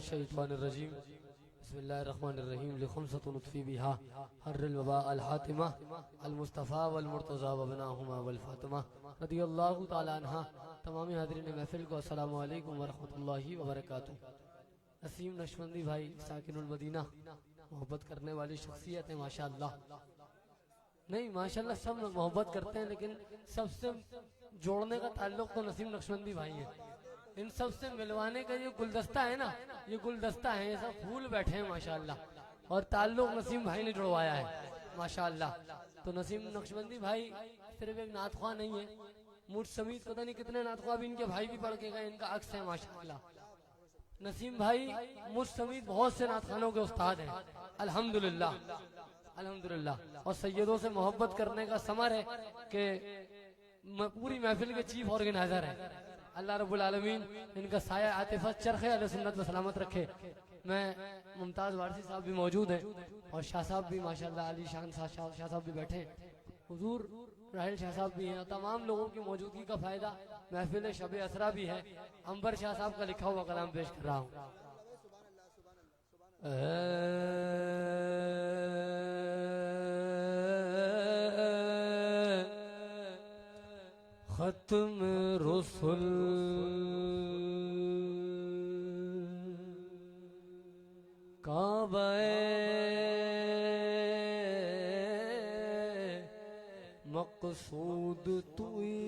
शैतानिर्रजीम बिस्मिल्लाहिर्रहमानिर्रहीम लिखुमसतुन उत्फी बिहा हर्रिल वबा अल हातिमा अल मुस्तफ़ा वल मुर्तज़ा व बनाहुमा वल फातिमा रदियल्लाहु ताला अन्हा। तमामी हाज़रीन महफिल को अस्सलामु अलैकुम व रहमतुल्लाहि व बरकातुहू। नसीम नक्शबंदी भाई साकिनुल मदीना, मोहब्बत करने वाली शख्सियत है माशाअल्लाह। नहीं माशाअल्लाह सब मोहब्बत करते हैं, लेकिन सबसे जोड़ने का ताल्लुक तो नसीम नक्शबंदी भाई है। इन सब से मिलवाने का ये गुलदस्ता है ना, ये गुलदस्ता है, ये सब फूल बैठे हैं माशाअल्लाह, और ताल्लुक नसीम भाई ने जुड़वाया है माशाअल्लाह। तो नसीम नक्शबंदी भाई सिर्फ एक नातख्वाह नहीं है, मुझ समीत पता नहीं कितने नातख्वाह भी इनके भाई भी पढ़ के गए, इनका अक्स है माशाअल्लाह। नसीम भाई मुझ समीत बहुत से नातखानों के उस्ताद हैं अल्हम्दुलिल्लाह अल्हम्दुलिल्लाह। और सैयदों से मोहब्बत करने का समर है कि पूरी महफिल के चीफ ऑर्गेनाइजर है। अल्लाह रब्बुल आलमीन इनका साया आतिफत चरखे अहले सुन्नत व सलामत रखे। मैं मुमताज़ वारसी साहब भी मौजूद हैं और शाह साहब भी माशाअल्लाह, अली शान शाह साहब भी बैठे हैं, हुजूर राहिल शाह साहब भी हैं। तमाम लोगों की मौजूदगी का फ़ायदा महफिल शब असरा भी है। अंबर शाह साहब का लिखा हुआ कलाम पेश कर रहा हूँ। खत्म रसूल काबे मकसूद तुई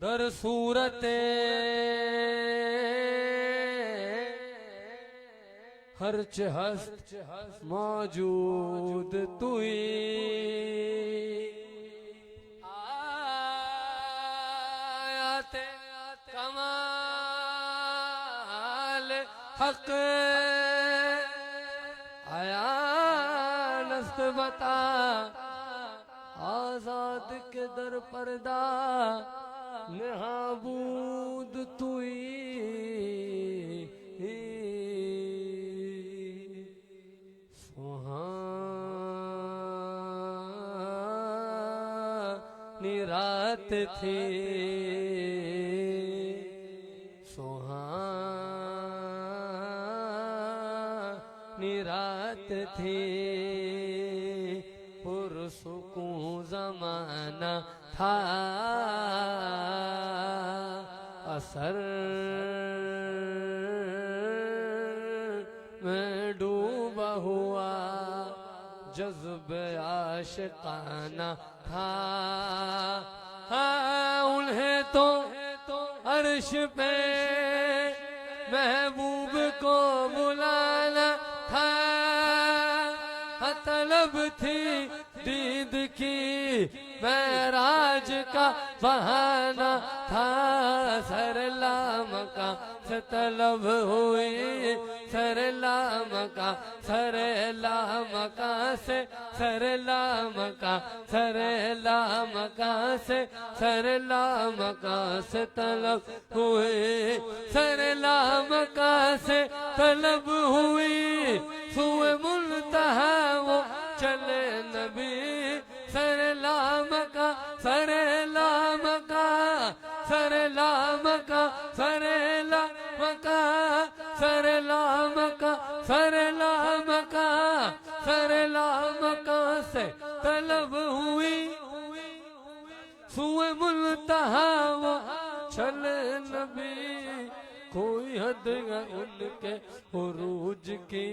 दर सूरते हर्च हस्त मौजूद तुई आयाते कमाल हक आया नस्त बता आजाद के दर पर्दा नहाबूद तुई रात थी सुहानी रात थी पुरसुकून ज़माना था असर में डूबा हुआ जज्बे आशिकाना था। हाँ उन्हें तो अर्श पे महबूब को बुलाना था। हाँ तलब थी दीद की महराज का बहाना था। सरला मका से तलब हुई सरला मका सरला मका से सरला मका सरला मका से सरला मका से तलब हुई सरला मका से तलब हुई सुए मुल्तहा वो चले नबी सरला मका सरला मका सरला मका सरला मका सरला मका सरला मका सरला मका से तलब हुई सुए मुल्तहा वो चले नबी। कोई हद है उनके उरूज की,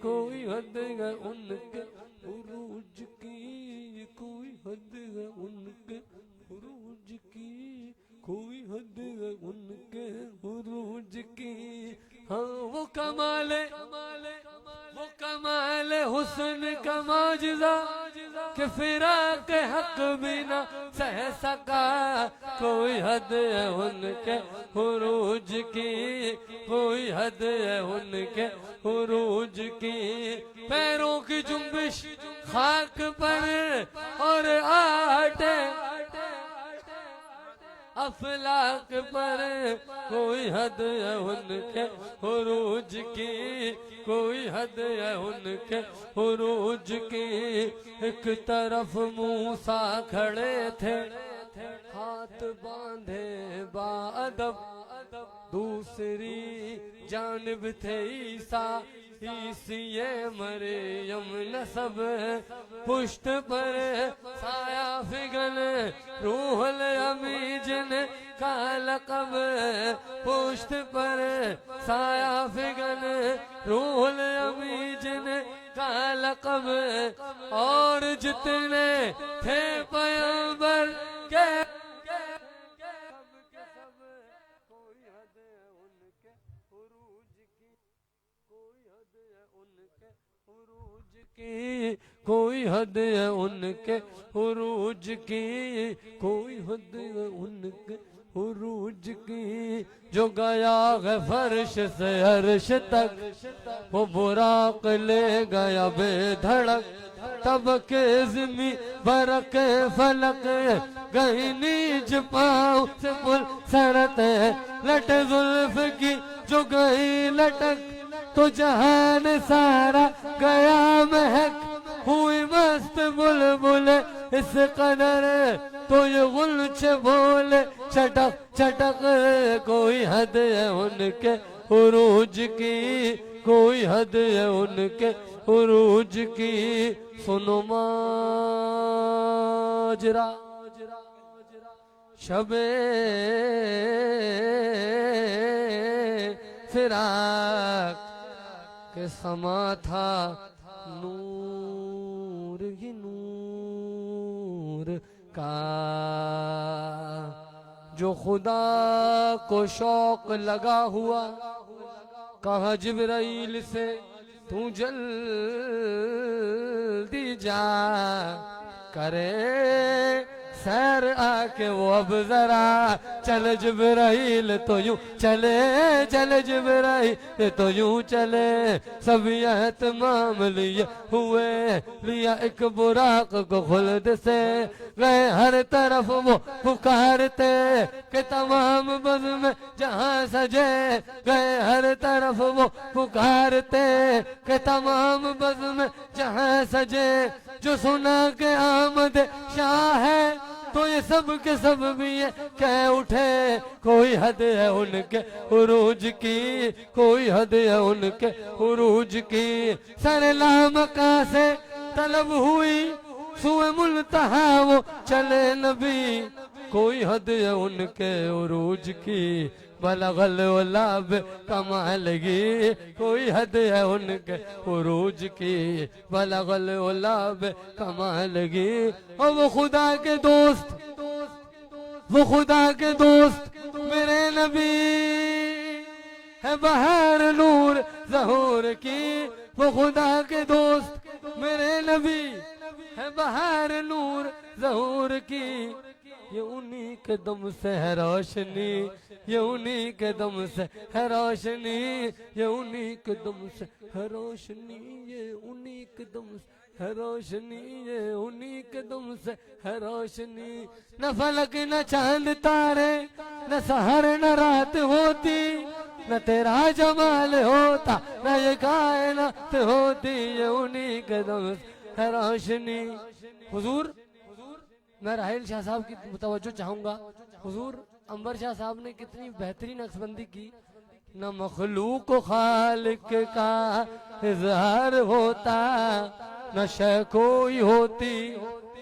कोई हद है उनके उरूज की, कोई हद है उनके उरूज की, कोई हद है उनके उरूज की। हाँ वो कमाले हुस्न का माजिज़ा कि फिराक हक बिना सह सका। कोई हद है उनके उरूज की, कोई हद है उनके उरूज की। पैरों की जुम्बिश खाक पर और आटे अफलाक पर कोई हद है उनके उरूज की, कोई हद है उनके उरूज की। एक तरफ मूसा खड़े थे हाथ बांधे बाअदब, दूसरी जानिब थे ईसा ईसिए मरियम नसब, पुष्ट पर साया फिगन रूहुल अमी जिन का लक़ब, पुष्ट पर साया फिगन रूहुल अमी जिन का लक़ब, और जितने थे पैगंबर के कोई हद है उनके उरूज की, कोई हद है उनके उरूज की, कोई हद है उनके उरूज की, कोई हद है उनके उरूज की। जो गया है फर्श से अर्श तक, वो बुराक ले गया बेधड़क, तब के ज़मी बरक फलक गई नीच पाँव से पुल सरत, लट जुल्फ की जो गई लटक, तो जहान सारा गया महक, हुई मस्त बुलबुल इस कदर, तो ये गुलचे बोले चटक चटक, कोई हद है उनके उरूज की, कोई हद है उनके उरूज की। सुनो माजरा शबे फिराक के समा था, नूर ही नूर का, जो खुदा को शौक लगा हुआ, कहा जिब्राइल से तू जल्दी जा, करे सैर आके वो अब जरा, चल जिब्राइल तो यूं चले, चल जिब्राइल तो यूं चले, सब एहतमाम लिए हुए, लिया एक बुराक को खुल्द से, गए हर तरफ वो पुकारते कि तमाम बज़्म में जहाँ सजे, गए हर तरफ वो पुकारते कि तमाम बज़्म में जहाँ सजे, जो सुना के आमद शाह है, तो ये सब के सब भी ये कह उठे, कोई हद है उनके उरूज की, कोई हद है उनके उरूज की। सर लामका से तलब हुई सुए मुल्तहा वो चले नबी, कोई हद है उनके उरूज की, बलगल उलाब कमालगी, कोई हद है उनके उरूज की, बलगल उलाब कमालगी। और वो खुदा के दोस्त, वो खुदा के दोस्त मेरे नबी है बहार नूर ज़हूर की, वो खुदा के दोस्त मेरे नबी है बहार नूर ज़हूर की, ये उन्हीं के दम से है रोशनी, ये उन्हीं के दम से है रोशनी, ये उन्हीं के दम से है रोशनी, ये उन्हीं के दम से है रोशनी, ये उन्हीं के दम से है रोशनी। न फलक न चांद तारे, न सहर न रात होती, न तेरा जमाल होता, न ये कायनात होती, ये उन्हीं के दम से है रोशनी। हुजूर मैं राहिल शाह साहब की तवज्जो चाहूंगा, हुजूर अंबर शाह साहब ने कितनी बेहतरीन नक्शबंदी की। न मखलूक खालिक का इजहार होता, न शय कोई होती,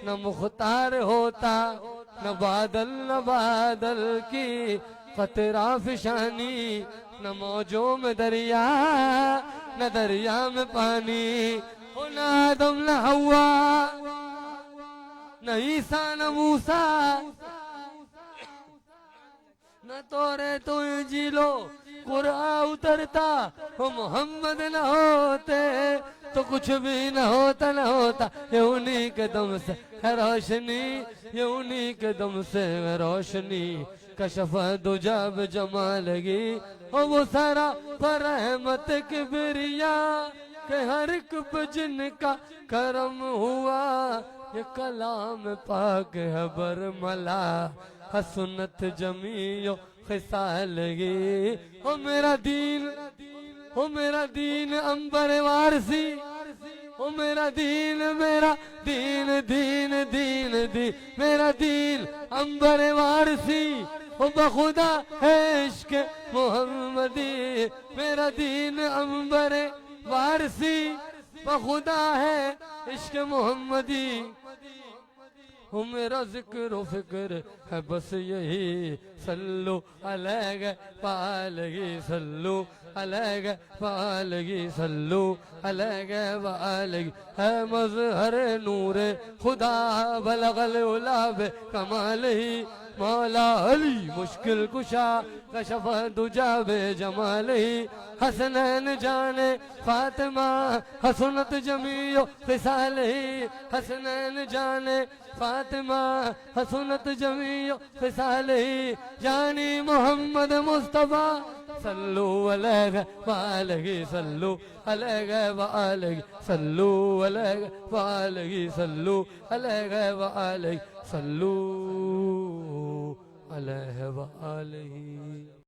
न मुख्तार होता, न बादल की कतरा फिशानी, न मौजों में दरिया, न दरिया में पानी, न आदम न हवा, न ईसा न मूसा, न तोरे तो इंजीलो कुरान उतरता, हो मोहम्मद न होते तो कुछ भी न होता, न होता। ये उन्हीं के दम से है रोशनी, ये उन्हीं के दम से है रोशनी। कशफ़ दुजाब जमा लगी, और वो सारा पर रहमत किबरिया, के हर एक पे जिनका करम हुआ, ये कलाम पाक है बरमला, हसनत जमीयो खिसालगी। हो मेरा दीन, हो मेरा दीन अंबर वारसी, ओ मेरा दीन दीन दीन मेरा दीन अंबर वारसी ओ बखुदा है इश्क मोहम्मदी मेरा दीन अंबर वारसी बखुदा है इश्क मोहम्मदी हो मेरा जिक्र फिक्र है बस यही सल्लु अलैहि वालैहि सल्लु अलैहि वालैहि सल्लु अलैहि वालैहि है मज़हर नूर खुदा बलगल उलाब कमालही मौला अली मुश्किल कुशा कशफ दुजाबे जमालही हसनैन जाने फातिमा हसनत जमीयो फिसालही हसनैन जाने फातिमा हसनत जमीयो फिसालही जानी मोहम्मद मुस्तफा सल्लु अलैहि वालैहि सल्लु अलैहि वालैहि सल्लु अलैहि वालैहि सल्लु अलैहि वालैहि सल्लु अलैहि वालैहि।